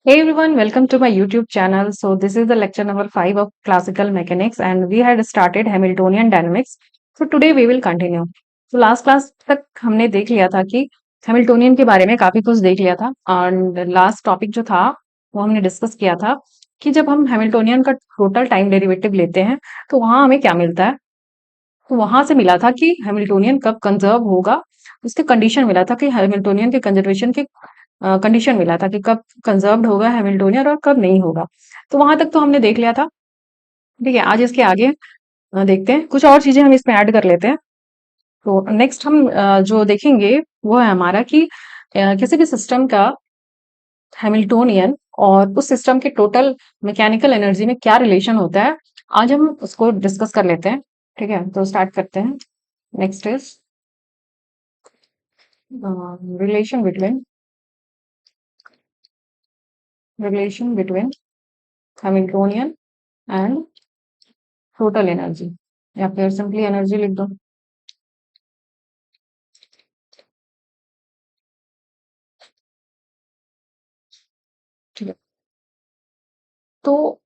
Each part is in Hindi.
Hey everyone, welcome to my YouTube channel. So this is the lecture number 5 of classical mechanics and we had started Hamiltonian dynamics. So today we will continue. So last class तक हमने देख लिया था कि हैमिल्टोनियन के बारे में काफी कुछ देख लिया था और लास्ट टॉपिक जो था वो हमने डिस्कस किया था कि जब हम हैमिल्टोनियन का टोटल टाइम डेरिवेटिव लेते हैं तो वहां हमें क्या मिलता है। तो वहां से मिला था कि हैमिल्टोनियन कब कंजर्व होगा, उसके कंडीशन मिला था कि हैमिल्टोनियन के कंजर्वेशन के कंडीशन मिला था कि कब कंजर्व्ड होगा हैमिल्टोनियन और कब नहीं होगा। तो वहां तक तो हमने देख लिया था। ठीक है, आज इसके आगे देखते हैं, कुछ और चीजें हम इसमें ऐड कर लेते हैं। तो नेक्स्ट हम जो देखेंगे वो है हमारा कि किसी भी सिस्टम का हैमिल्टोनियन और उस सिस्टम के टोटल मैकेनिकल एनर्जी में क्या रिलेशन होता है। आज हम उसको डिस्कस कर लेते हैं। ठीक है, तो स्टार्ट करते हैं। Next is relation between Hamiltonian and total energy, या फिर सिंपली एनर्जी लिख दो। ठीक है, तो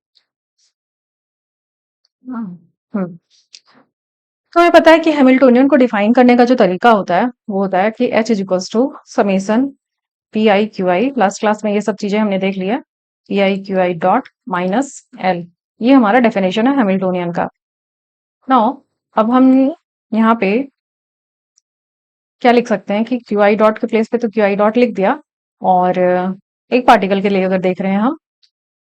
हाँ, हम्म तो हमें पता है कि हैमिल्टोनियन को डिफाइन करने का जो तरीका होता है वो होता है कि H is equals to summation P I Q I. Last class में ये सब चीजें हमने देख लिया। P I Q I dot minus L, ये हमारा डेफिनेशन है हैमिल्टोनियन का। नाउ अब हम यहाँ पे क्या लिख सकते हैं कि क्यू आई डॉट के प्लेस पे तो क्यू आई डॉट लिख दिया, और एक पार्टिकल के लिए अगर देख रहे हैं हम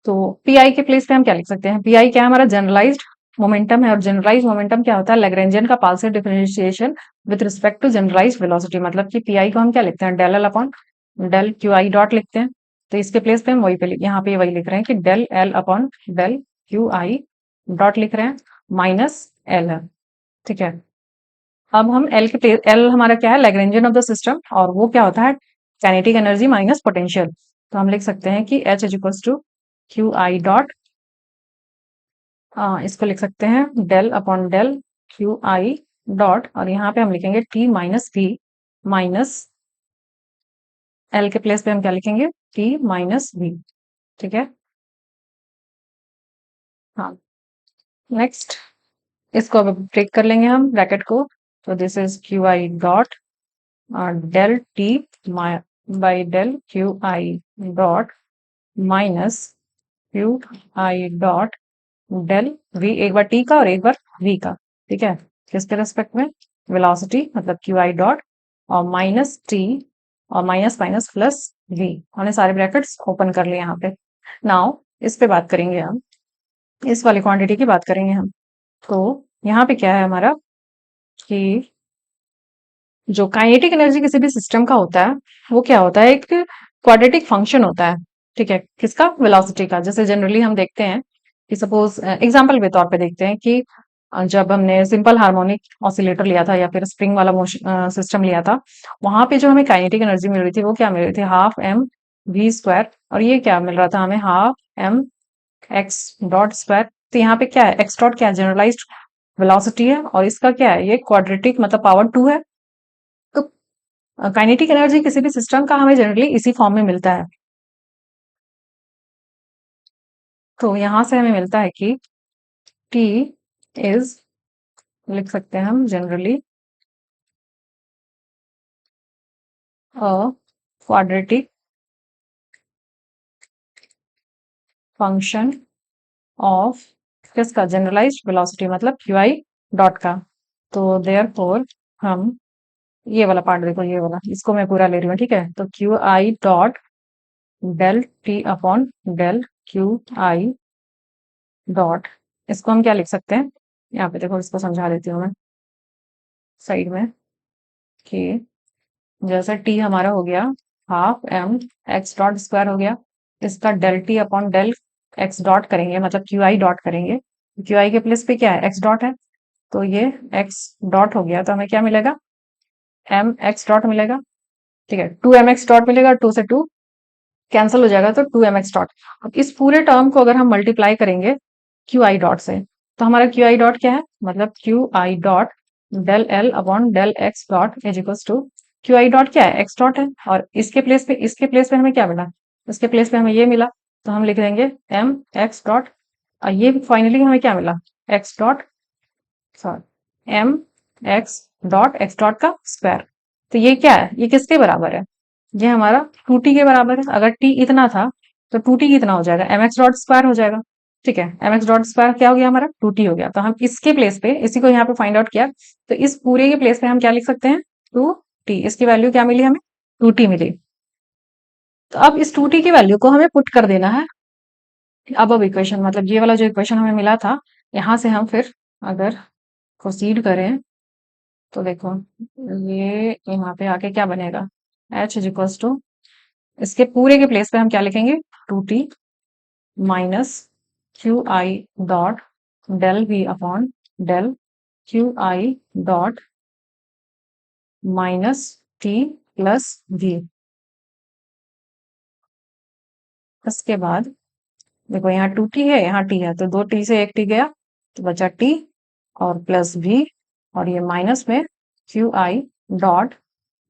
तो पी आई के प्लेस पे हम क्या लिख सकते हैं। पी आई क्या है, हमारा जनरलाइज्ड मोमेंटम है, और जनरलाइज्ड मोमेंटम क्या होता है, लैग्रेंजियन का partial differentiation with respect to generalised velocity. मतलब कि पी आई को हम क्या लिखते हैं, del L upon del Q I dot लिखते हैं। तो इसके प्लेस पे हम वही पे यहाँ पे वही लिख रहे हैं कि del L upon del Q I dot लिख रहे हैं, माइनस एल है। ठीक है, अब हम एल के प्लेस, एल हमारा क्या है, लैग्रेंजियन ऑफ द सिस्टम, और वो क्या होता है, काइनेटिक एनर्जी माइनस पोटेंशियल। तो हम लिख सकते हैं कि H is equals to Q I dot, इसको लिख सकते हैं del upon del Q I dot, और यहाँ पे हम लिखेंगे T minus V minus L के प्लेस पे हम क्या लिखेंगे, टी माइनस वी। ठीक है, हाँ। नेक्स्ट इसको अब ब्रेक कर लेंगे हम ब्रैकेट को। तो this is Q I dot del T by del Q I dot minus Q I dot del V, एक बार टी का और एक बार वी का। ठीक है, किसके रेस्पेक्ट में, वेलोसिटी मतलब क्यू आई डॉट, और माइनस टी और माइनस माइनस प्लस वी। हमने सारे ब्रैकेट्स ओपन कर लिए यहाँ पे। नाउ इस पे बात करेंगे हम, इस वाली क्वांटिटी की बात करेंगे हम। तो यहाँ पे क्या है हमारा कि जो काइनेटिक एनर्जी किसी भी सिस्टम का होता है वो क्या होता है, एक क्वाड्रेटिक फंक्शन होता है। ठीक है, किसका, वेलोसिटी का। जैसे जनरली हम देखते हैं कि सपोज एग्जांपल के तौर पे देखते हैं कि जब हमने सिंपल हार्मोनिक ऑसिलेटर लिया था या फिर स्प्रिंग वाला सिस्टम लिया था, वहां पे जो हमें काइनेटिक एनर्जी मिल रही थी वो क्या मिल रही थी, हाफ एम वी स्क्वायर, और ये क्या मिल रहा था हमें, half M X dot square. तो यहाँ पे क्या है, एक्स डॉट क्या है, जनरलाइज्ड वेलोसिटी है, और इसका क्या है, ये क्वाड्रेटिक मतलब पावर 2 है। तो काइनेटिक एनर्जी किसी भी सिस्टम का हमें जनरली इसी फॉर्म में मिलता है। तो यहां से हमें मिलता है कि टी इज, लिख सकते हैं हम generally, a quadratic function of किसका, जनरलाइज्ड वेलोसिटी मतलब क्यू आई डॉट का। तो देयरफॉर हम ये वाला पार्ट देखो, ये वाला इसको मैं पूरा ले रही हूँ। ठीक है, तो Q I dot del T upon del Q I dot, इसको हम क्या लिख सकते हैं, यहाँ पे देखो इसको समझा देती हूँ मैं साइड में कि जैसे टी हमारा हो गया half M X dot square हो गया, इसका del T upon del X dot करेंगे मतलब क्यू आई डॉट करेंगे। क्यू आई के प्लेस पे क्या है, एक्स डॉट है, तो ये एक्स डॉट हो गया, तो हमें क्या मिलेगा, एम एक्स डॉट मिलेगा। ठीक है, टू एम एक्स डॉट मिलेगा, टू से टू कैंसिल हो जाएगा तो टू एम एक्स डॉट। अब इस पूरे टर्म को अगर हम मल्टीप्लाई करेंगे क्यू आई डॉट से, तो हमारा क्यू आई डॉट क्या है, मतलब Q I dot del L upon del X dot is equals to, Q I dot क्या है, एक्स डॉट है, और इसके प्लेस पे हमें क्या मिला, इसके प्लेस पे हमें ये मिला, तो हम लिख देंगे एम एक्स डॉट, ये फाइनली हमें क्या मिला, X dot, sorry, M X dot का स्क्वायर। तो ये क्या है, ये किसके बराबर है, ये हमारा 2t के बराबर है। अगर t इतना था तो 2t कितना हो जाएगा, एम एक्स डॉट स्क्वायर हो जाएगा। ठीक है, एम एक्स डॉट स्क्वायर क्या हो गया हमारा, 2t हो गया। तो हम इसके प्लेस पे, इसी को यहाँ पे फाइंड आउट किया, तो इस पूरे के प्लेस पे हम क्या लिख सकते हैं, 2t। इसकी वैल्यू क्या मिली हमें, 2t मिली। तो अब इस 2t की वैल्यू को हमें पुट कर देना है अब इक्वेशन, मतलब ये वाला जो इक्वेशन हमें मिला था, यहाँ से हम फिर अगर प्रोसीड करें तो देखो ये यहाँ पे आके क्या बनेगा, एच इज इक्वल्स टू, इसके पूरे के प्लेस पे हम क्या लिखेंगे, 2t minus Q I dot del V upon del Q I dot minus T plus V. इसके बाद देखो यहाँ 2t है, यहाँ t है, तो 2t से एक t गया तो बचा t और प्लस v, और ये माइनस में Q I dot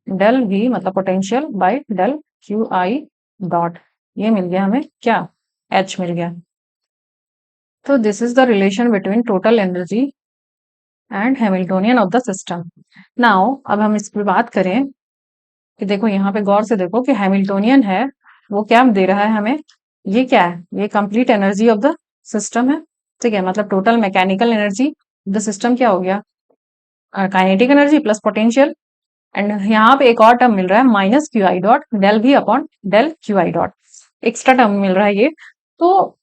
del V मतलब potential by del Q I dot, ये मिल गया हमें क्या, एच मिल गया। तो this is the relation between total energy and Hamiltonian of the system. Now अब हम इस पर बात करें कि देखो यहाँ पे गौर से देखो कि हैमिल्टोनियन है वो क्या दे रहा है हमें, ये क्या है, ये complete energy of the system है। ठीक है, मतलब total mechanical energy the system क्या हो गया, kinetic energy plus potential. And यहाँ पे एक और टर्म मिल रहा है minus Q I dot del V upon del Q I dot, extra term मिल रहा है ये। तो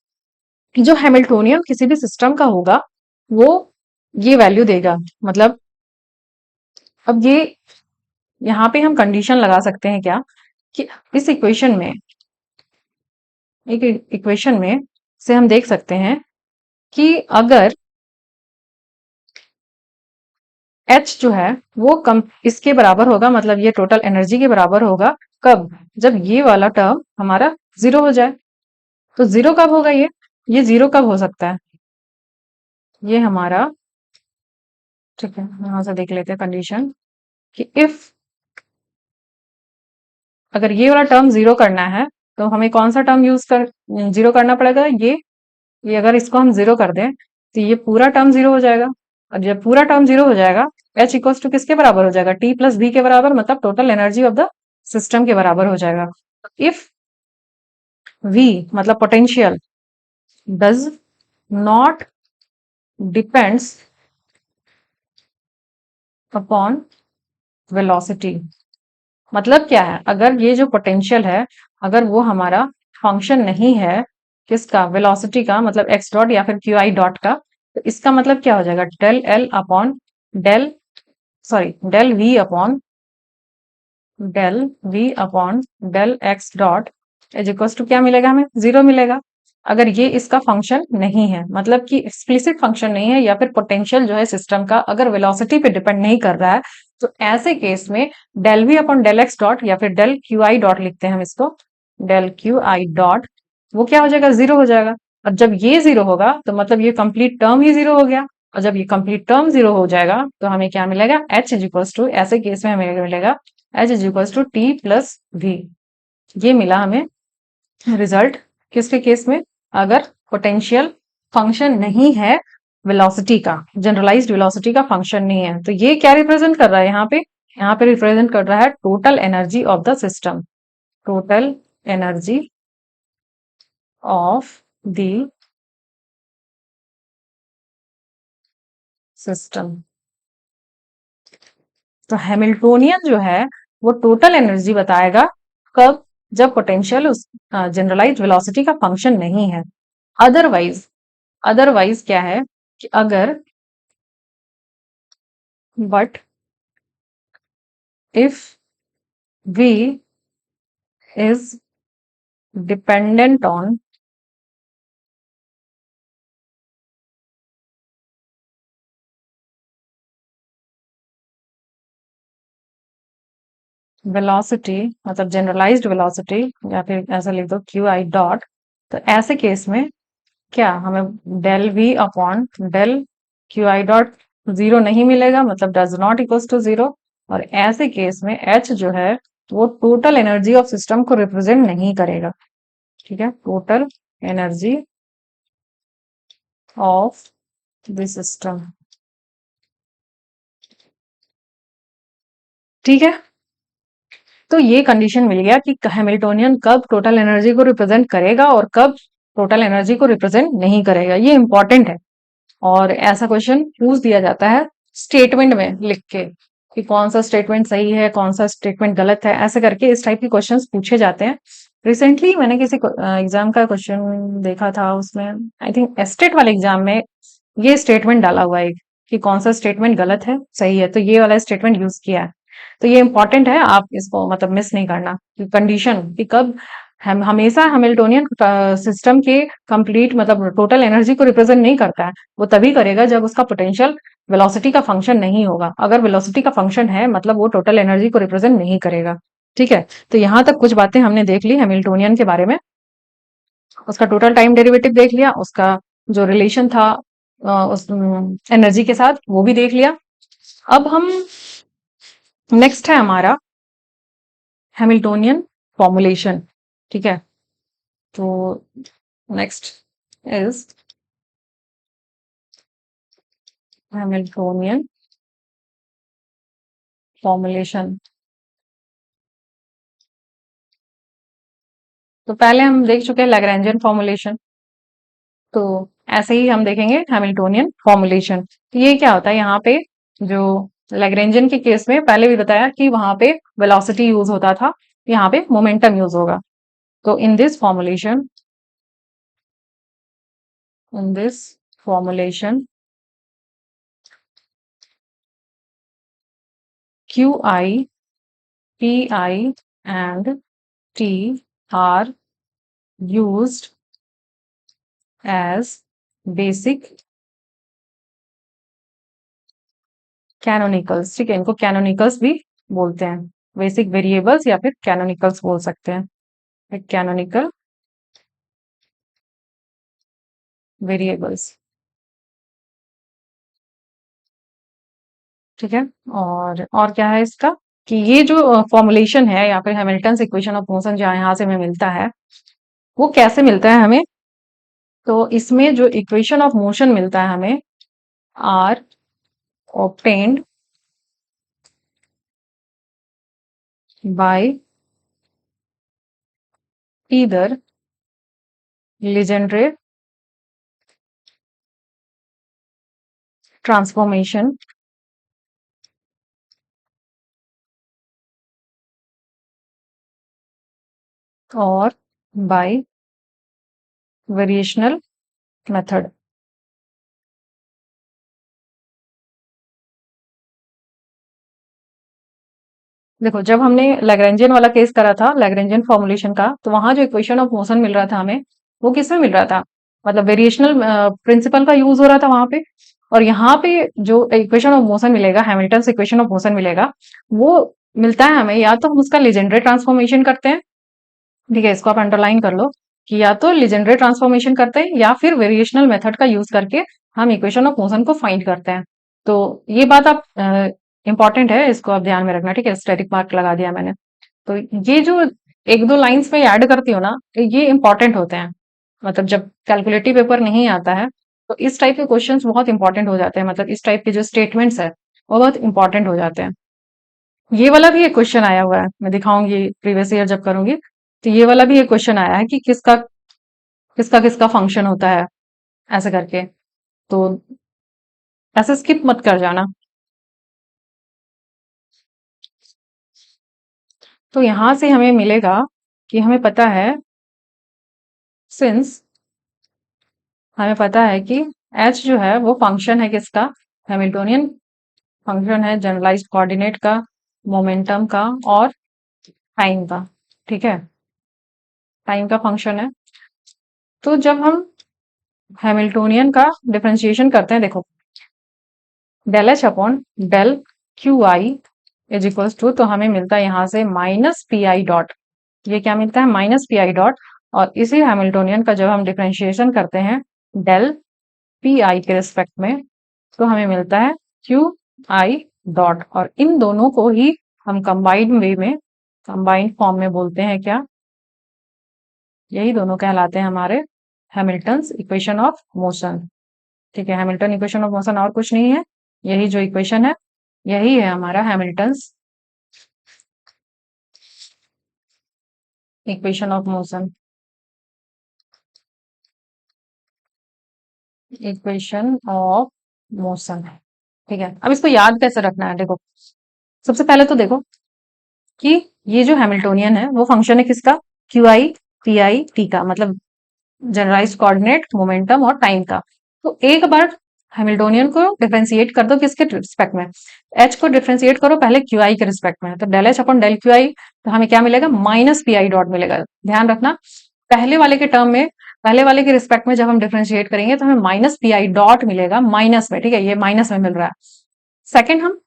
जो हैमिल्टोनियन किसी भी सिस्टम का होगा वो ये वैल्यू देगा, मतलब अब ये यहाँ पे हम कंडीशन लगा सकते हैं क्या, कि इस इक्वेशन में, एक इक्वेशन में से हम देख सकते हैं कि अगर एच जो है वो कम इसके बराबर होगा, मतलब ये टोटल एनर्जी के बराबर होगा, कब, जब ये वाला टर्म हमारा जीरो हो जाए। तो जीरो कब होगा ये जीरो कब हो सकता है, ये हमारा, ठीक है यहां से देख लेते हैं कंडीशन, कि इफ, अगर ये वाला टर्म जीरो करना है तो हमें कौन सा टर्म यूज कर जीरो करना पड़ेगा, ये अगर इसको हम जीरो कर दें तो ये पूरा टर्म जीरो हो जाएगा। और जब पूरा टर्म जीरो हो जाएगा, एच इक्वल्स टू किसके बराबर हो जाएगा, टी प्लस बी के बराबर, मतलब total energy of the system के बराबर हो जाएगा। इफ वी मतलब potential does not depends upon velocity, मतलब क्या है, अगर ये जो पोटेंशियल है अगर वो हमारा फंक्शन नहीं है किसका, वेलोसिटी का, मतलब एक्स डॉट या फिर क्यू आई डॉट का, तो इसका मतलब क्या हो जाएगा, del L upon del, sorry del V upon del V upon del X dot is equal to क्या मिलेगा, हमें जीरो मिलेगा। अगर ये इसका फंक्शन नहीं है, मतलब कि एक्सप्लिसिट फंक्शन नहीं है, या फिर पोटेंशियल जो है सिस्टम का अगर वेलोसिटी पे डिपेंड नहीं कर रहा है, तो ऐसे केस में del V upon del X dot या फिर डेल क्यू आई डॉट लिखते हैं हम इसको, डेल क्यू आई डॉट, वो क्या हो जाएगा, जीरो हो जाएगा। और जब ये जीरो होगा तो मतलब ये कंप्लीट टर्म ही जीरो हो गया, और जब ये कंप्लीट टर्म जीरो हो जाएगा तो हमें क्या मिलेगा, एच इज इक्वल टू, ऐसे केस में हमें मिलेगा H is equal to T plus V. ये मिला हमें रिजल्ट किसके केस में, अगर पोटेंशियल फंक्शन नहीं है वेलोसिटी का, जनरलाइज्ड वेलोसिटी का फंक्शन नहीं है। तो ये क्या रिप्रेजेंट कर रहा है यहाँ पे रिप्रेजेंट कर रहा है total energy of the system, total energy of the system. तो हैमिल्टोनियन जो है वो टोटल एनर्जी बताएगा कब, जब पोटेंशियल उस जनरलाइज्ड वेलोसिटी का फंक्शन नहीं है। अदरवाइज, अदरवाइज क्या है कि अगर, but if V is dependent on velocity, मतलब जनरलाइज्ड वेलोसिटी, या फिर ऐसा लिख दो क्यू आई डॉट, तो ऐसे केस में क्या हमें del V upon del Q I dot zero नहीं मिलेगा, मतलब does not equals to zero. और ऐसे केस में एच जो है वो टोटल एनर्जी ऑफ सिस्टम को रिप्रेजेंट नहीं करेगा। ठीक है, total energy of the system. ठीक है, तो ये कंडीशन मिल गया कि हैमिल्टोनियन कब टोटल एनर्जी को रिप्रेजेंट करेगा और कब टोटल एनर्जी को रिप्रेजेंट नहीं करेगा। ये इंपॉर्टेंट है और ऐसा क्वेश्चन पूछ दिया जाता है स्टेटमेंट में लिख के कि कौन सा स्टेटमेंट सही है, कौन सा स्टेटमेंट गलत है, ऐसे करके इस टाइप के क्वेश्चंस पूछे जाते हैं। रिसेंटली मैंने किसी एग्जाम का क्वेश्चन देखा था, उसमें आई थिंक एस्टेट वाले एग्जाम में ये स्टेटमेंट डाला हुआ है कि कौन सा स्टेटमेंट गलत है सही है, तो ये वाला स्टेटमेंट यूज किया है। तो ये इंपॉर्टेंट है, आप इसको मतलब मिस नहीं करना कि कंडीशन कि कब हम हमेशा हैमिल्टोनियन सिस्टम के कंप्लीट मतलब टोटल एनर्जी को रिप्रेजेंट नहीं करता है। वो तभी करेगा जब उसका पोटेंशियल वेलोसिटी का फंक्शन नहीं होगा। अगर वेलोसिटी का फंक्शन है मतलब वो टोटल एनर्जी को रिप्रेजेंट नहीं करेगा। ठीक है, तो यहाँ तक कुछ बातें हमने देख ली हैमिल्टोनियन के बारे में। उसका टोटल टाइम डेरिवेटिव देख लिया, उसका जो रिलेशन था उस एनर्जी के साथ वो भी देख लिया। अब हम नेक्स्ट है हमारा हैमिल्टोनियन फॉर्मुलेशन। ठीक है, तो नेक्स्ट इज हैमिल्टोनियन फॉर्मुलेशन। तो पहले हम देख चुके हैं लैग्रैन्जियन फॉर्मुलेशन, तो ऐसे ही हम देखेंगे हैमिल्टोनियन फॉर्मुलेशन। तो ये क्या होता है, यहाँ पे जो लैग्रैन्जियन के केस में पहले भी बताया कि वहां पे वेलोसिटी यूज होता था, यहाँ पे मोमेंटम यूज होगा। तो in this formulation qi, pi and t are used as basic canonicals। ठीक है, इनको कैनोनिकल्स भी बोलते हैं, बेसिक वेरिएबल्स या फिर कैनोनिकल्स बोल सकते हैं, कैनोनिकल वेरिएबल्स। ठीक है, और क्या है इसका कि ये जो फॉर्मुलेशन है या फिर हैमिल्टन इक्वेशन ऑफ मोशन जहाँ यहाँ से हमें मिलता है, वो कैसे मिलता है हमें। तो इसमें जो इक्वेशन ऑफ मोशन मिलता है हमें, are obtained by either Legendre transformation or by variational method। देखो, जब हमने लैग्रेंजियन वाला केस करा था, लैग्रेंजियन फॉर्मुलेशन का, तो वहां जो इक्वेशन ऑफ मोशन मिल रहा था हमें, वो किसमें मिल रहा था, मतलब वेरिएशनल प्रिंसिपल का यूज हो रहा था वहां पे। और यहाँ पे जो इक्वेशन ऑफ मोशन मिलेगा, हैमिल्टन इक्वेशन ऑफ मोशन मिलेगा, वो मिलता है हमें या तो हम उसका लीजेंड्रे ट्रांसफॉर्मेशन करते हैं। ठीक है, इसको आप अंडरलाइन कर लो कि या तो लीजेंड्रे ट्रांसफॉर्मेशन करते हैं या फिर वेरिएशनल मेथड का यूज करके हम इक्वेशन ऑफ मोशन को फाइंड करते हैं। तो ये बात आप इंपॉर्टेंट है, इसको आप ध्यान में रखना। ठीक है, स्टैटिक मार्क लगा दिया मैंने। तो ये जो एक दो लाइंस में ऐड करती हो ना, तो ये इंपॉर्टेंट होते हैं। मतलब जब कैलकुलेटिव पेपर नहीं आता है तो इस टाइप के क्वेश्चंस बहुत इंपॉर्टेंट हो जाते हैं, मतलब इस टाइप के जो स्टेटमेंट्स है वो बहुत इंपॉर्टेंट हो जाते हैं। ये वाला भी एक क्वेश्चन आया हुआ है, मैं दिखाऊंगी प्रीवियस ईयर जब करूंगी। तो ये वाला भी एक क्वेश्चन आया है कि किसका किसका किसका फंक्शन होता है, ऐसे करके। तो ऐसे स्किप मत कर जाना। तो यहां से हमें मिलेगा कि हमें पता है, सिंस हमें पता है कि एच जो है वो फंक्शन है किसका, हैमिल्टोनियन फंक्शन है जनरलाइज्ड कोऑर्डिनेट का, मोमेंटम का और टाइम का। ठीक है, टाइम का फंक्शन है। तो जब हम हैमिल्टोनियन का डिफरेंशिएशन करते हैं, देखो del H upon del Q I is equals to, तो हमें मिलता है यहाँ से माइनस पी आई डॉट। ये क्या मिलता है, माइनस पी आई डॉट। और इसी हैमिल्टोनियन का जब हम डिफरेंशिएशन करते हैं डेल पी आई के रिस्पेक्ट में, तो हमें मिलता है क्यू आई डॉट। और इन दोनों को ही हम कंबाइंड वे में, कंबाइंड फॉर्म में बोलते हैं क्या, यही दोनों कहलाते हैं हमारे हैमिल्टन्स इक्वेशन ऑफ मोशन। ठीक है, हैमिल्टन इक्वेशन ऑफ मोशन और कुछ नहीं है, यही जो इक्वेशन है यही है हमारा Hamilton's equation of motion. Equation of motion, ठीक है। अब इसको याद कैसे रखना है, देखो सबसे पहले तो देखो कि ये जो हैमिल्टोनियन है वो फंक्शन है किसका, Q I P I T का, मतलब जनरलाइज कोऑर्डिनेट, मोमेंटम और टाइम का। तो एक बार हैमिल्टोनियन को डिफरेंशिएट कर दो किसके रिस्पेक्ट में, एच को डिफरेंशिएट करो पहले क्यू आई के रिस्पेक्ट में, तो del H upon del Q I, तो हमें क्या मिलेगा, माइनस पी आई डॉट मिलेगा। ध्यान रखना पहले वाले के टर्म में, पहले वाले के रिस्पेक्ट में जब हम डिफरेंशिएट करेंगे तो हमें माइनस पी आई डॉट मिलेगा माइनस में, ठीक है, ये माइनस में मिल रहा है। सेकंड, हम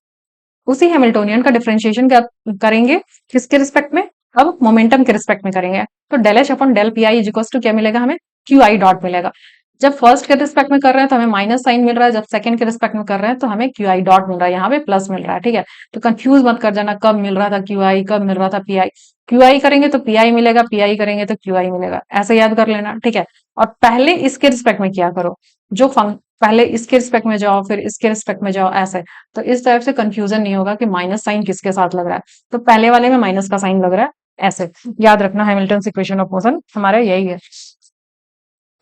उसी हैमिल्टोनियन का डिफरेंशिएशन क्या करेंगे, किसके रिस्पेक्ट में, अब मोमेंटम के रिस्पेक्ट में करेंगे, तो del H upon del P I is equal to क्या मिलेगा हमें, क्यू आई डॉट मिलेगा। जब फर्स्ट के रिस्पेक्ट में कर रहे हैं तो हमें माइनस साइन मिल रहा है, जब सेकंड के रिस्पेक्ट में कर रहे हैं तो हमें क्यू आई डॉट मिल रहा है, यहाँ पे प्लस मिल रहा है, ठीक है। तो कंफ्यूज मत कर जाना कब मिल रहा था क्यू आई, कब मिल रहा था पी आई। क्यू आई करेंगे तो पी आई मिलेगा, पी आई करेंगे तो क्यू आई मिलेगा, ऐसे याद कर लेना, ठीक है। और पहले इसके रिस्पेक्ट में किया करो, जो पहले इसके रिस्पेक्ट में जाओ फिर इसके रिस्पेक्ट में जाओ, ऐसे। तो इस टाइप से कंफ्यूजन नहीं होगा कि माइनस साइन किसके साथ लग रहा है, तो पहले वाले में माइनस का साइन लग रहा है, ऐसे याद रखना। हैमिल्टन इक्वेशन ऑफ मोशन हमारा यही है,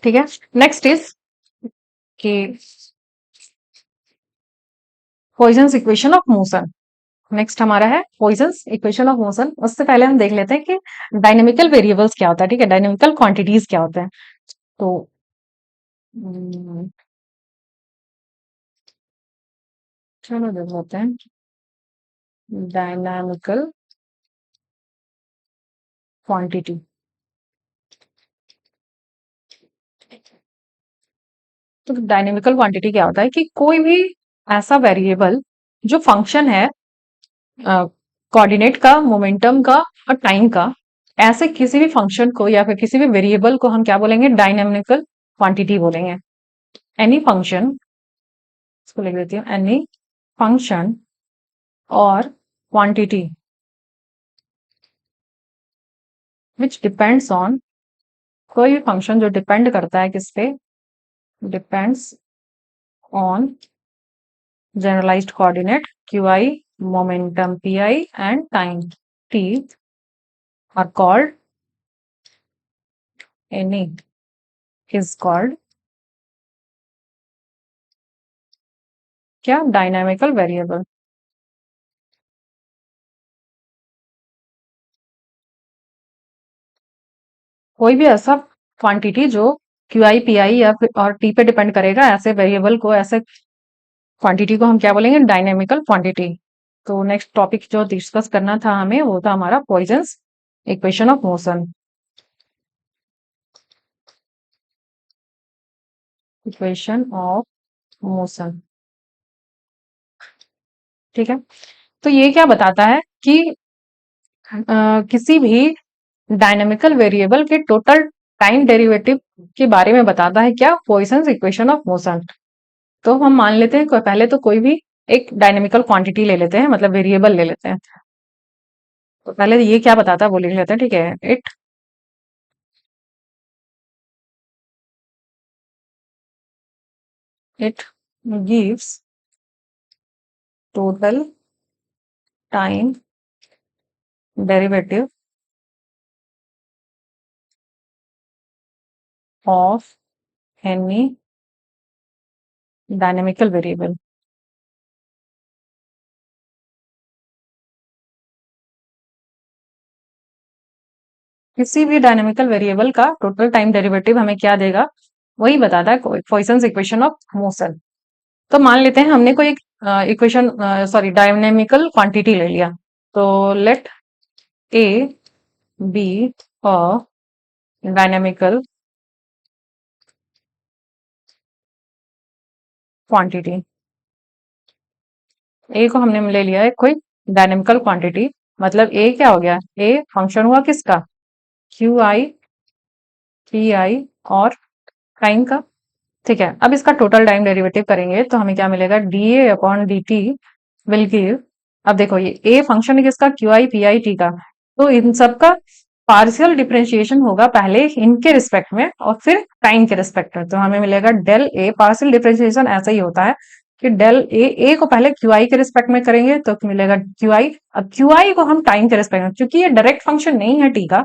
ठीक है। नेक्स्ट इज कि Poisson's equation of motion. Next हमारा है पॉइजन्स इक्वेशन ऑफ मोशन। उससे पहले हम देख लेते हैं कि डायनेमिकल वेरिएबल्स क्या होता है, ठीक है, डायनेमिकल क्वांटिटीज क्या होते हैं। तो हम्म, चलो देख लेते हैं डायनामिकल क्वांटिटी। तो डायनेमिकल क्वांटिटी क्या होता है कि कोई भी ऐसा वेरिएबल जो फंक्शन है कोऑर्डिनेट का, मोमेंटम का और टाइम का, ऐसे किसी भी फंक्शन को या फिर किसी भी वेरिएबल को हम क्या बोलेंगे, डायनेमिकल क्वांटिटी बोलेंगे। एनी फंक्शन, इसको लिख देती हूँ, एनी फंक्शन और क्वांटिटी विच डिपेंड्स ऑन, कोई भी फंक्शन जो डिपेंड करता है किस पे, depends on generalized coordinate qi, momentum pi and time t are called, any is called क्या, डायनामिकल वेरिएबल। कोई भी ऐसा क्वांटिटी जो क्यू आई पी आई या फिर और टी पे डिपेंड करेगा, ऐसे वेरिएबल को, ऐसे क्वांटिटी को हम क्या बोलेंगे, डायनेमिकल क्वांटिटी। तो नेक्स्ट टॉपिक जो डिस्कस करना था हमें वो था हमारा Poisson's equation of motion. Equation of motion, ठीक है। तो ये क्या बताता है कि किसी भी डायनेमिकल वेरिएबल के टोटल टाइम डेरिवेटिव के बारे में बताता है क्या, पॉइसन्स इक्वेशन ऑफ मोशन। तो हम मान लेते हैं पहले तो कोई भी एक डायनेमिकल क्वांटिटी ले लेते हैं, मतलब वेरिएबल ले लेते हैं। तो पहले ये क्या बताता है वो लिख लेते हैं, ठीक है। It gives total time derivative of any dynamical variable. किसी भी डायनेमिकल वेरिएबल का टोटल टाइम डेरिवेटिव हमें क्या देगा, वही बताता है पॉइसन्स इक्वेशन ऑफ मोशन। तो मान लेते हैं हमने कोई एक इक्वेशन, सॉरी, डायनेमिकल क्वांटिटी ले लिया। तो let A be a dynamical quantity. A को हमने ले लिया है कोई डायनेमिकल क्वांटिटी, मतलब ए क्या हो गया, ए फंक्शन हुआ किसका, क्यू आई पी आई और टाइम का, ठीक है। अब इसका टोटल टाइम डेरिवेटिव करेंगे तो हमें क्या मिलेगा, D A upon D T will give, अब देखो ये ए फंक्शन है किसका, Q I P I T का, तो इन सब का पार्शियल डिफरेंशिएशन होगा पहले इनके रिस्पेक्ट में और फिर टाइम के रिस्पेक्ट में, तो हमें मिलेगा डेल ए। पार्शियल डिफरेंशिएशन ऐसा ही होता है कि डेल ए को पहले क्यू आई के रिस्पेक्ट में करेंगे तो मिलेगा क्यू आई। अब क्यू आई को हम टाइम के रिस्पेक्ट में, क्योंकि ये डायरेक्ट फंक्शन नहीं है टी का,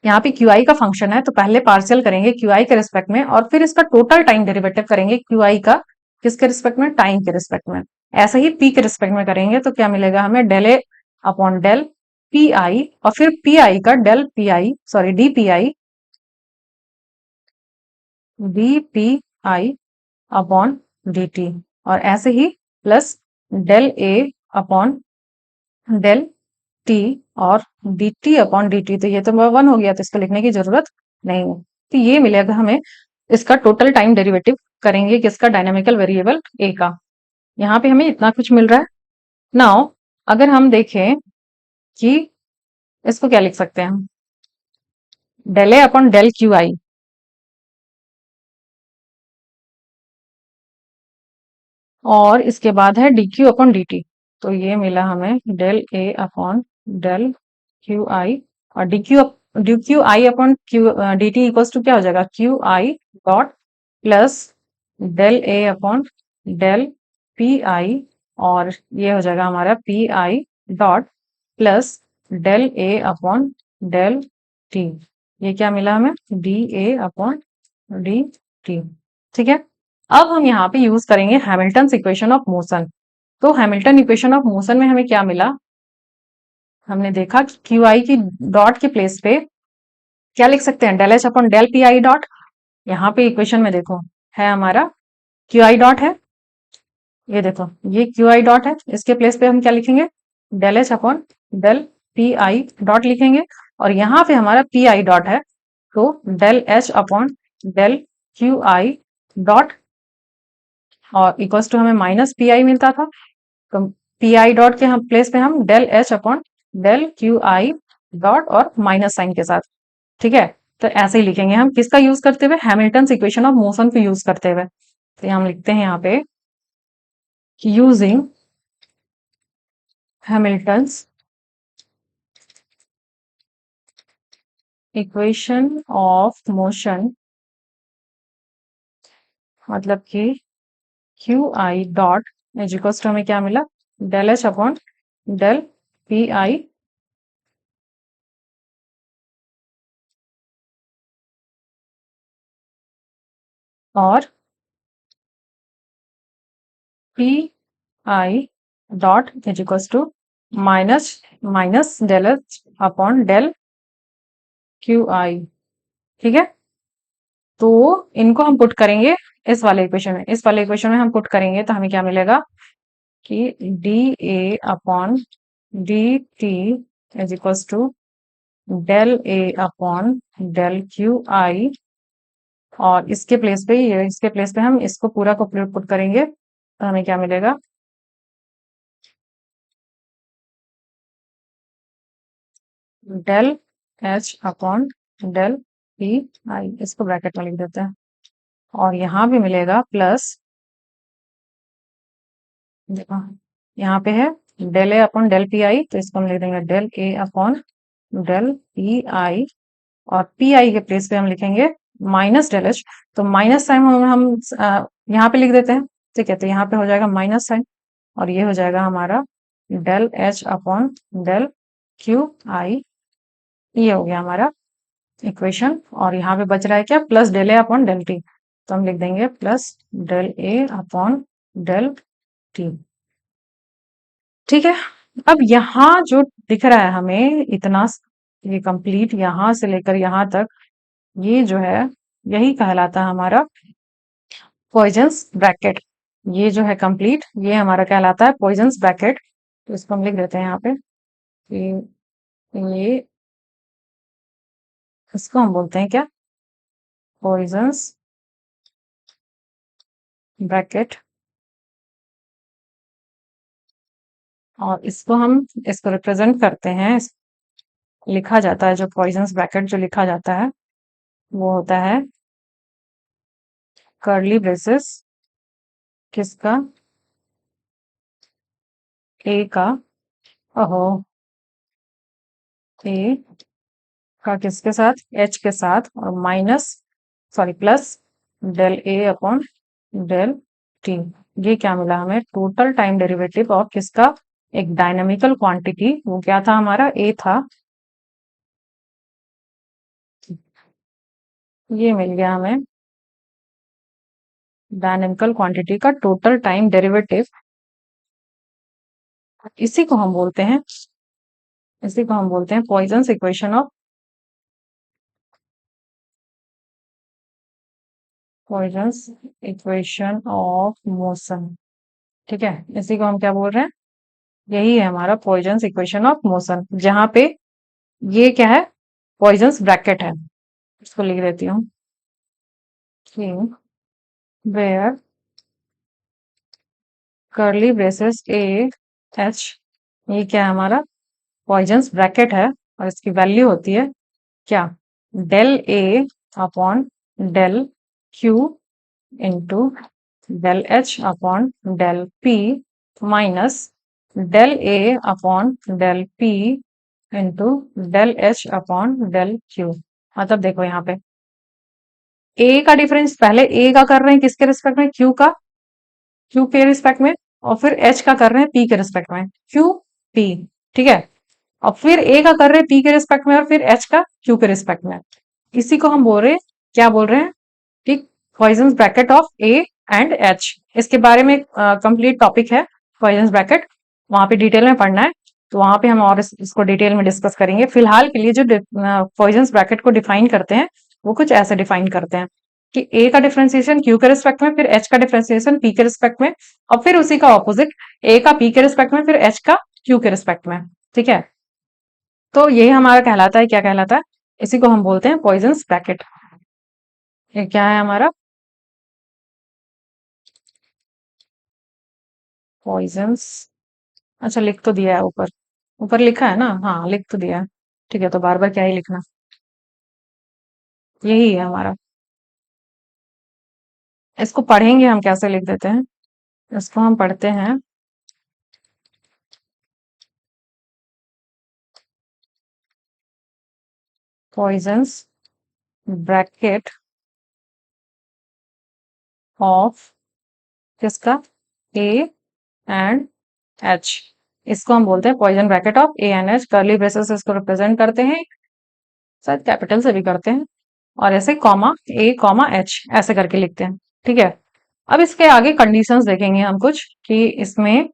यहाँ पे क्यू आई का फंक्शन है, तो पहले पार्शियल करेंगे क्यू आई के रिस्पेक्ट में और फिर इसका टोटल टाइम डेरिवेटिव करेंगे क्यू आई का किसके रिस्पेक्ट में, टाइम के रिस्पेक्ट में। ऐसे ही पी के रिस्पेक्ट में करेंगे तो क्या मिलेगा हमें, del A upon del P I और फिर पी आई का del P I, sorry D P I, D P I upon D T, और ऐसे ही plus del A upon del T और D T upon D T. तो ये तो 1 हो गया, तो इसको लिखने की जरूरत नहीं है। तो ये मिलेगा हमें, इसका टोटल टाइम डेरिवेटिव करेंगे किसका, डायनामिकल वेरिएबल ए का। यहाँ पे हमें इतना कुछ मिल रहा है। नाउ अगर हम देखें कि इसको क्या लिख सकते हैं हम, del A upon del Q I, और इसके बाद है D Q upon D T. तो ये मिला हमें del A upon del Q I, और D Q I upon Q D T equals to क्या हो जाएगा, Q I dot plus del A upon del P I, और ये हो जाएगा हमारा P I dot plus del A upon del T. ये क्या मिला हमें, D A upon D T. ठीक है, अब हम यहाँ पे यूज करेंगे हैमिल्टन इक्वेशन ऑफ मोशन। तो हैमिल्टन इक्वेशन ऑफ मोशन में हमें क्या मिला, हमने देखा कि क्यू आई की डॉट के प्लेस पे क्या लिख सकते हैं, del H upon del P I dot. यहाँ पे इक्वेशन में देखो है हमारा क्यू आई डॉट है, ये देखो ये क्यू आई डॉट है, इसके प्लेस पे हम क्या लिखेंगे, del H upon del P I dot लिखेंगे, और यहाँ पे हमारा पी आई डॉट है, तो del H upon del Q I dot, और इक्वल्स टू हमें माइनस पी आई मिलता था, तो पी आई डॉट के हम प्लेस पे हम del H upon del Q I dot और माइनस साइन के साथ। ठीक है, तो ऐसे ही लिखेंगे हम किसका यूज करते हुए, हैमिल्टन इक्वेशन ऑफ मोशन को यूज करते हुए। तो हम लिखते हैं यहाँ पे using Hamilton's equation of motion, मतलब कि Q I dot is equals to हमें क्या मिला, del H upon del P I और P I dot is equals to minus minus del H upon del Q I. ठीक है, तो इनको हम पुट करेंगे इस वाले इक्वेशन में, इस वाले इक्वेशन में हम पुट करेंगे तो हमें क्या मिलेगा कि D A upon D T is equals to del A upon del Q I, और इसके प्लेस पे, ये इसके प्लेस पे हम इसको पूरा को पुट करेंगे तो हमें क्या मिलेगा, del H upon del P I, इसको ब्रैकेट में लिख देते हैं, और यहाँ भी मिलेगा प्लस, देखो यहाँ पे है del A upon del P I, तो इसको हम लिख देंगे del A upon del P I, और पी आई के प्लेस पे हम लिखेंगे माइनस डेल एच, तो माइनस साइन हम यहाँ पे लिख देते हैं। ठीक है, तो यहाँ पे हो जाएगा माइनस साइन, और ये हो जाएगा हमारा del H upon del Q I. ये हो गया हमारा इक्वेशन, और यहाँ पे बच रहा है क्या, plus del A upon del T, तो हम लिख देंगे plus del A upon del T. ठीक है, अब यहाँ जो दिख रहा है हमें इतना, ये कंप्लीट यहाँ से लेकर यहाँ तक, ये जो है यही कहलाता है हमारा पॉइजन्स ब्रैकेट। ये जो है कंप्लीट, ये हमारा कहलाता है पॉइजन्स ब्रैकेट। तो इसको हम लिख देते हैं यहाँ पे, ये इसको हम बोलते हैं क्या, पॉइजन्स ब्रैकेट, और इसको हम इसको रिप्रेजेंट करते हैं, लिखा जाता है जो पॉइजन्स ब्रैकेट जो लिखा जाता है वो होता है कर्ली ब्रेसेस किसका, ए का, ओहो ए का किसके साथ, एच के साथ, और minus sorry plus del A upon del T. ये क्या मिला हमें, टोटल टाइम डेरिवेटिव ऑफ किसका, एक डायनामिकल क्वांटिटी, वो क्या था हमारा, ए था। ये मिल गया हमें डायनामिकल क्वांटिटी का टोटल टाइम डेरिवेटिव। इसी को हम बोलते हैं, इसी को हम बोलते हैं Poisson's equation of, Poisson's equation of motion. ठीक है, इसी को हम क्या बोल रहे हैं, यही है हमारा पॉइजन्स इक्वेशन ऑफ मोशन, जहां पे ये क्या है, पॉइजन्स ब्रैकेट है। इसको लिख देती हूँ कि where curly braces A H, ये क्या है हमारा, पॉइजन्स ब्रैकेट है, और इसकी वैल्यू होती है क्या, del A upon del Q into del H upon del P minus del A upon del P into del H upon del Q. मतलब देखो यहाँ पे ए का डिफरेंस पहले ए का कर रहे हैं किसके रिस्पेक्ट में, क्यू का, क्यू के रिस्पेक्ट में, और फिर एच का कर रहे हैं पी के रिस्पेक्ट में, क्यू पी। ठीक है, और फिर ए का कर रहे हैं पी के रिस्पेक्ट में, और फिर एच का क्यू के रिस्पेक्ट में। इसी को हम बोल रहे हैं, क्या बोल रहे हैं, ठीक, poison bracket of A and H. इसके बारे में कंप्लीट टॉपिक है पॉइजन ब्रैकेट, वहां पे डिटेल में पढ़ना है, तो वहां पे हम और इसको डिटेल में डिस्कस करेंगे। फिलहाल के लिए जो पॉइजन ब्रैकेट को डिफाइन करते हैं, वो कुछ ऐसे डिफाइन करते हैं कि ए का डिफरेंशिएशन क्यू के रिस्पेक्ट में, फिर एच का डिफरेंशिएशन पी के रिस्पेक्ट में, और फिर उसी का ऑपोजिट ए का पी के रिस्पेक्ट में, फिर एच का क्यू के रिस्पेक्ट में। ठीक है, तो यही हमारा कहलाता है, क्या कहलाता है, इसी को हम बोलते हैं पॉइजन ब्रैकेट। ये क्या है हमारा, पॉइजन्स, अच्छा लिख तो दिया है ऊपर, ऊपर लिखा है ना, हाँ लिख तो दिया है। ठीक है, तो बार बार क्या ही लिखना, यही है हमारा। इसको पढ़ेंगे हम, कैसे लिख देते हैं, इसको हम पढ़ते हैं पॉइजन्स ब्रैकेट ऑफ किसका, ए एंड एच। इसको हम बोलते हैं poison bracket of A and H, curly braces इसको रिप्रेजेंट करते हैं, शायद कैपिटल से भी करते हैं, और ऐसे कॉमा ए कॉमा एच ऐसे करके लिखते हैं। ठीक है, अब इसके आगे कंडीशंस देखेंगे हम कुछ, कि इसमें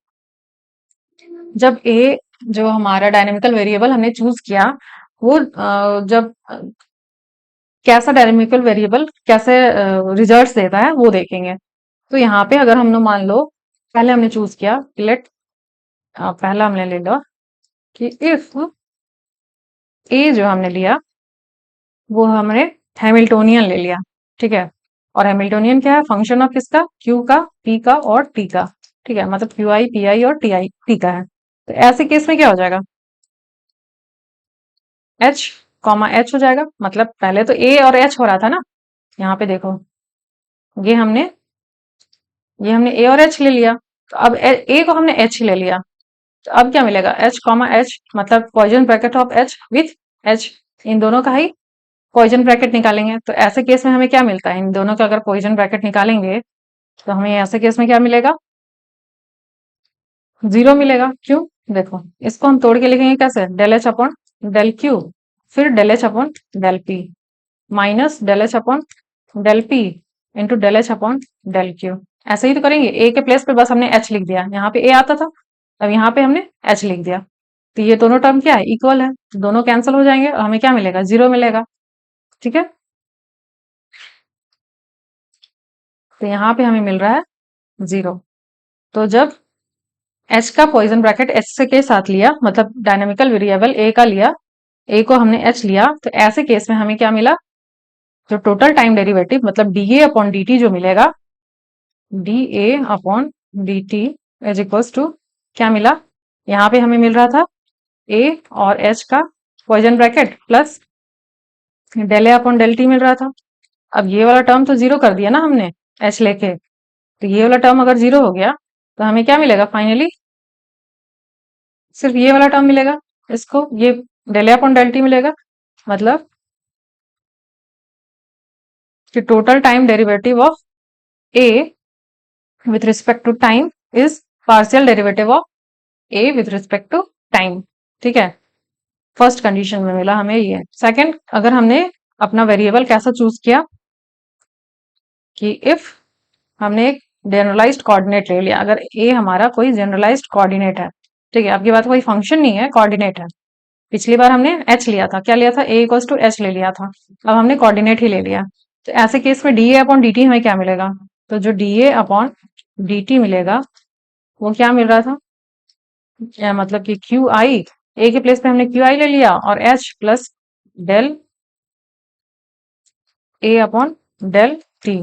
जब ए, जो हमारा डायनेमिकल वेरिएबल हमने चूज किया, वो जब कैसा डायनेमिकल वेरिएबल कैसे रिजल्ट्स देता है वो देखेंगे। तो यहाँ पे अगर हमने मान लो, पहले हमने चूज किया, लेट पहला हमने ले लिया कि इफ ए जो हमने लिया वो हमने हैमिल्टोनियन ले लिया। ठीक है, और हैमिल्टोनियन क्या है, फंक्शन ऑफ किसका, क्यू का, पी का और टी का। ठीक है, मतलब क्यू आई पी आई और टी आई टी का है। तो ऐसे केस में क्या हो जाएगा, एच कॉमा एच हो जाएगा। मतलब पहले तो ए और एच हो रहा था ना, यहाँ पे देखो, ये हमने ये हमने ए और एच ले लिया, तो अब ए को हमने एच ले लिया, तो अब क्या मिलेगा, एच कॉमा एच, मतलब Poisson bracket of H with H, इन दोनों का ही पॉइजन ब्रैकेट निकालेंगे। तो ऐसे केस में हमें क्या मिलता है, इन दोनों का अगर पॉइजन ब्रैकेट निकालेंगे, तो हमें ऐसे केस में क्या मिलेगा, जीरो मिलेगा। क्यों, देखो इसको हम तोड़ के लिखेंगे कैसे, del H upon del Q, फिर del H upon del P, minus del H upon del P into del H upon del Q. ऐसे ही तो करेंगे, ए के प्लेस पे बस हमने एच लिख दिया, यहाँ पे ए आता था, अब यहाँ पे हमने एच लिख दिया, तो ये दोनों टर्म क्या है, इक्वल है, तो दोनों कैंसिल हो जाएंगे और हमें क्या मिलेगा, जीरो मिलेगा। ठीक है, तो यहाँ पे हमें मिल रहा है जीरो। तो जब एच का पॉइजन ब्रैकेट एच से के साथ लिया, मतलब डायनामिकल वेरिएबल ए का लिया, ए को हमने एच लिया, तो ऐसे केस में हमें क्या मिला, जो टोटल टाइम डेरिवेटिव मतलब D A upon D T जो मिलेगा, D A upon D T is equals to, क्या मिला, यहाँ पे हमें मिल रहा था ए और एच का poison bracket plus del A upon del T मिल रहा था। अब ये वाला टर्म तो जीरो कर दिया ना हमने एच लेके, तो ये वाला टर्म अगर जीरो हो गया, तो हमें क्या मिलेगा फाइनली, सिर्फ ये वाला टर्म मिलेगा, इसको ये del A upon del T मिलेगा। मतलब कि total time derivative of A with respect to time is partial derivative of A with respect to time. ठीक है, फर्स्ट कंडीशन में मिला हमें ये। सेकंड, अगर हमने अपना वेरिएबल कैसा चूज किया कि इफ हमने एक जनरलाइज्ड कोऑर्डिनेट ले लिया, अगर ए हमारा कोई जनरलाइज्ड कोऑर्डिनेट है, ठीक है, आपकी बात कोई फंक्शन नहीं है, कोऑर्डिनेट है। पिछली बार हमने एच लिया था, क्या लिया था, ए इक्वल्स टू एच ले लिया था, अब हमने कोऑर्डिनेट ही ले लिया। तो ऐसे केस में D A upon D T हमें क्या मिलेगा, तो जो D A upon D T मिलेगा वो क्या मिल रहा था, मतलब कि क्यू आई, ए के प्लेस पे हमने क्यू आई ले लिया और H plus del A upon del T.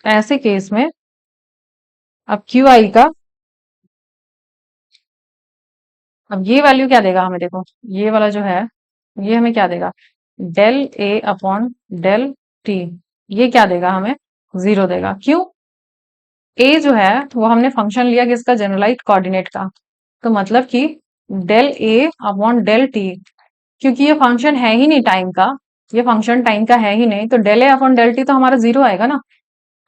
ऐसे केस में अब क्यू आई का, अब ये वैल्यू क्या देगा हमें, देखो ये वाला जो है ये हमें क्या देगा, del A upon del T, ये क्या देगा हमें, 0 देगा। क्यों, ए जो है वो हमने फंक्शन लिया किसका, जनरलाइज्ड कोऑर्डिनेट का, तो मतलब कि del A upon del T, क्योंकि ये फंक्शन है ही नहीं टाइम का, ये फंक्शन टाइम का है ही नहीं, तो del A upon del T तो हमारा 0 आएगा ना,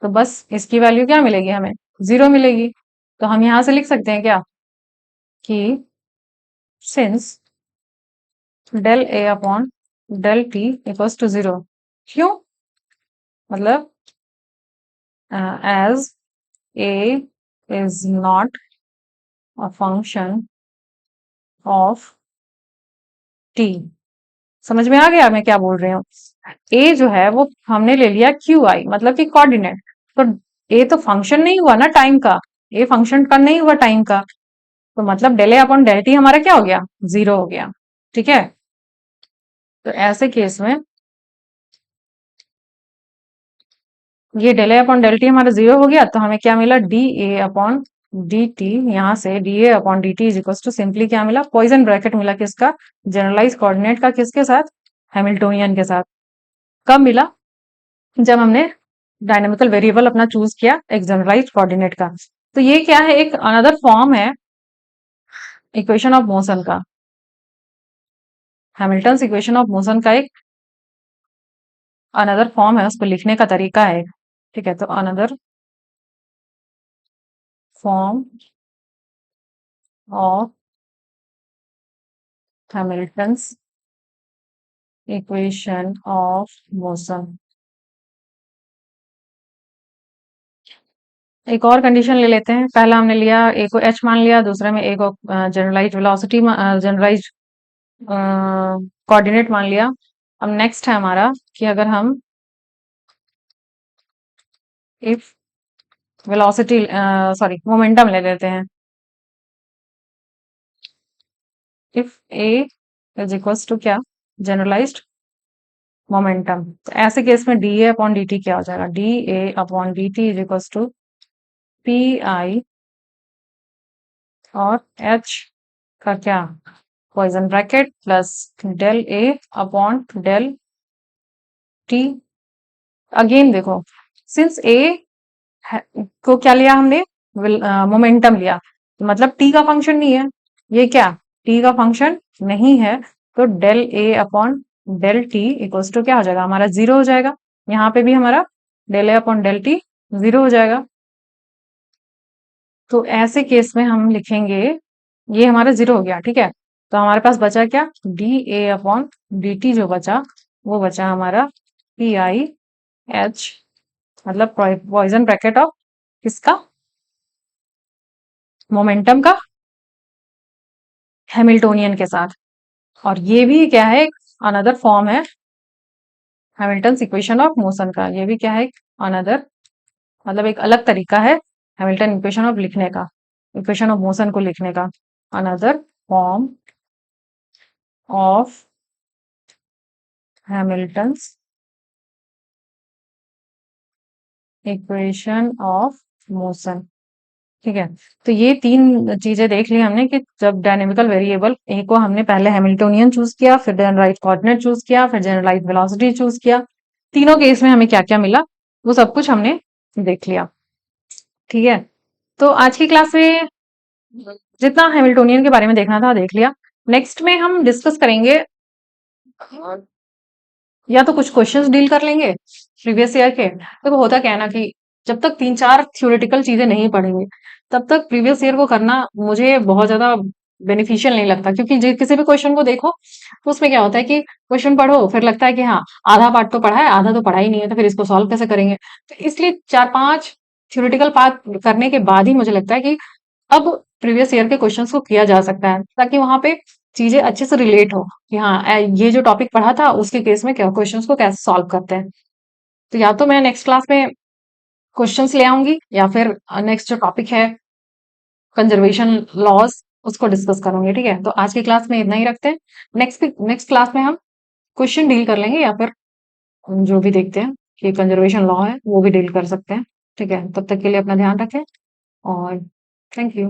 तो बस इसकी वैल्यू क्या मिलेगी हमें, 0 मिलेगी। तो हम यहां से लिख सकते हैं क्या कि since del A upon del T equals to 0, क्यों, मतलब as a is not a function of t। समझ में आ गया मैं क्या बोल रही हूँ, a जो है वो हमने ले लिया क्यू आई, मतलब कि कोऑर्डिनेट, तो a तो फंक्शन नहीं हुआ ना टाइम का, a फंक्शन का नहीं हुआ टाइम का, तो मतलब del A upon del T हमारा क्या हो गया, 0 हो गया। ठीक है, तो ऐसे केस में ये del A upon del T हमारा 0 हो गया, तो हमें क्या मिला, D A upon D T, यहाँ से D A upon D T is equal to simply क्या मिला, पॉइजन ब्रैकेट मिला किसका, जनरलाइज कोऑर्डिनेट का, किसके साथ, हैमिल्टोनियन के साथ। कब मिला, जब हमने डायनेमिकल वेरिएबल अपना चूज किया एक जनरलाइज कोऑर्डिनेट का। तो ये क्या है, एक अनदर फॉर्म है इक्वेशन ऑफ मोशन का, हैमिल्टन इक्वेशन ऑफ मोशन का एक अनदर फॉर्म है, उसको लिखने का तरीका है। ठीक है, तो another form of Hamilton's equation of motion. एक और कंडीशन ले लेते हैं, पहला हमने लिया ए को एच मान लिया, दूसरे में ए को जनरलाइज वेलोसिटी, जनरलाइज कोऑर्डिनेट मान लिया। अब नेक्स्ट है हमारा कि अगर हम इफ वेलोसिटी, सॉरी मोमेंटम ले लेते हैं, if A is equals to क्या, जनरलाइज्ड मोमेंटम, तो ऐसे केस में D A upon D T क्या हो जाएगा, D A upon D T is equals to P I और एच का क्या, Poisson bracket plus del A upon del T. Again देखो, सिंस ए को क्या लिया हमने, मोमेंटम लिया, तो मतलब टी का फंक्शन नहीं है, ये क्या टी का फंक्शन नहीं है, तो del A upon del T equals to क्या हो जाएगा, हमारा 0 हो जाएगा। यहाँ पे भी हमारा del A upon del T 0 हो जाएगा। तो ऐसे केस में हम लिखेंगे, ये हमारा 0 हो गया, ठीक है, तो हमारे पास बचा क्या, D A upon D T जो बचा वो बचा हमारा पी आई एच, मतलब पॉइजन ब्रैकेट ऑफ किसका, मोमेंटम का हैमिल्टोनियन के साथ। और ये भी क्या है, अनदर फॉर्म है हैमिल्टन इक्वेशन ऑफ मोशन का, ये भी क्या है, अनदर, मतलब एक अलग तरीका है हैमिल्टन इक्वेशन ऑफ लिखने का, इक्वेशन ऑफ मोशन को लिखने का, another form of Hamilton equation of motion. ठीक है, तो ये तीन चीजें देख ली हमने कि जब डायनेमिकल वेरिएबल ए को हमने पहले हैमिल्टोनियन चूज किया, फिर जनरलाइज्ड कोऑर्डिनेट चूज किया, फिर जनरलाइज्ड वेलोसिटी चूज किया, तीनों केस में हमें क्या क्या मिला वो सब कुछ हमने देख लिया। ठीक है, तो आज की क्लास में जितना हैमिल्टोनियन के बारे में देखना था देख लिया। नेक्स्ट में हम डिस्कस करेंगे या तो कुछ क्वेश्चंस डील कर लेंगे प्रीवियस ईयर के। देखो होता क्या है ना कि जब तक 3-4 थ्योरेटिकल चीजें नहीं पढ़ेंगे तब तक प्रीवियस ईयर को करना मुझे बहुत ज्यादा बेनिफिशियल नहीं लगता, क्योंकि किसी भी क्वेश्चन को देखो तो उसमें क्या होता है कि क्वेश्चन पढ़ो फिर लगता है कि हाँ आधा पार्ट तो पढ़ा है आधा तो पढ़ा ही नहीं है, तो फिर इसको सॉल्व कैसे करेंगे। तो इसलिए 4-5 थ्योरेटिकल पार्ट करने के बाद ही मुझे लगता है कि अब प्रीवियस ईयर के क्वेश्चंस को किया जा सकता है, ताकि वहां पे चीजें अच्छे से रिलेट हो कि हाँ ये जो टॉपिक पढ़ा था उसके केस में क्या क्वेश्चंस को कैसे सॉल्व करते हैं। तो या तो मैं नेक्स्ट क्लास में क्वेश्चंस ले आऊंगी या फिर नेक्स्ट जो टॉपिक है कंजर्वेशन लॉज उसको डिस्कस करूंगी। ठीक है, तो आज की क्लास में इतना ही रखते हैं। नेक्स्ट क्लास में हम क्वेश्चन डील कर लेंगे या फिर जो भी देखते हैं कि कंजर्वेशन लॉ है वो भी डील कर सकते हैं। ठीक है, तब तक के लिए अपना ध्यान रखें और थैंक यू।